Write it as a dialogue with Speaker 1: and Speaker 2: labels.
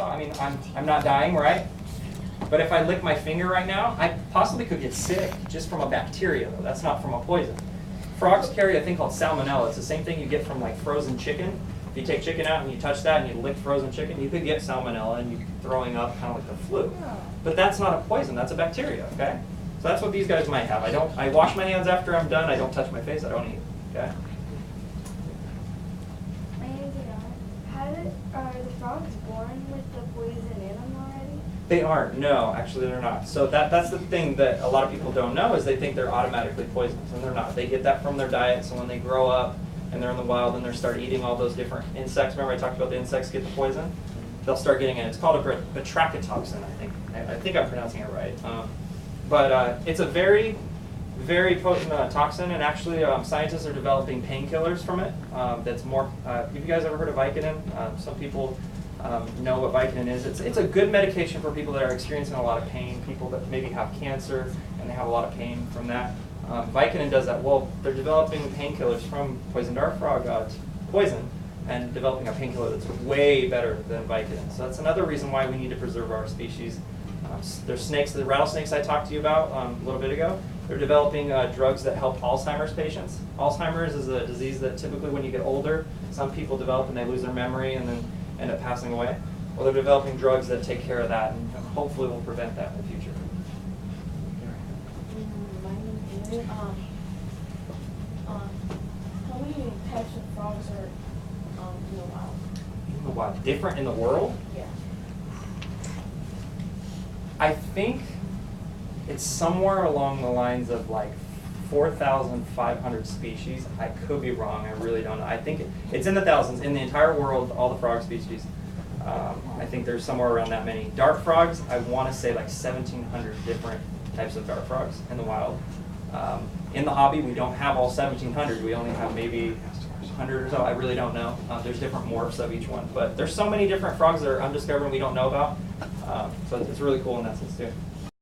Speaker 1: I mean, I'm not dying, right? But if I lick my finger right now, I possibly could get sick just from a bacteria, though. That's not from a poison. Frogs carry a thing called salmonella. It's the same thing you get from like frozen chicken. If you take chicken out and you touch that and you lick frozen chicken, you could get salmonella and you're throwing up kind of like the flu. But that's not a poison, that's a bacteria, okay? So that's what these guys might have. I wash my hands after I'm done, I don't touch my face, I don't eat, okay?
Speaker 2: Are the frogs born with the poison in them already?
Speaker 1: They aren't, no, actually they're not. So that's the thing that a lot of people don't know is they think they're automatically poisonous, and they're not. They get that from their diet, so when they grow up and they're in the wild and they start eating all those different insects, remember I talked about the insects get the poison? They'll start getting it. It's called a batrachotoxin, I think. I think I'm pronouncing it right. But it's a very, very potent toxin, and actually scientists are developing painkillers from it. That's more, have you guys ever heard of Vicodin? Some people know what Vicodin is. It's a good medication for people that are experiencing a lot of pain, people that maybe have cancer and they have a lot of pain from that. Vicodin does that. Well, they're developing painkillers from poison dart frog poison and developing a painkiller that's way better than Vicodin. So that's another reason why we need to preserve our species. There's snakes, the rattlesnakes I talked to you about a little bit ago. They're developing drugs that help Alzheimer's patients. Alzheimer's is a disease that typically when you get older, some people develop and they lose their memory and then end up passing away. Well, they're developing drugs that take care of that and hopefully will prevent that in the future.
Speaker 2: How many types of frogs are in the wild?
Speaker 1: In the wild? Different in the world?
Speaker 2: Yeah.
Speaker 1: I think it's somewhere along the lines of like 4,500 species. I could be wrong, I really don't know. I think it's in the thousands. In the entire world, all the frog species, I think there's somewhere around that many. Dart frogs, I want to say like 1,700 different types of dart frogs in the wild. In the hobby, we don't have all 1,700. We only have maybe 100 or so. I really don't know. There's different morphs of each one. But there's so many different frogs that are undiscovered and we don't know about. So it's really cool in that sense too.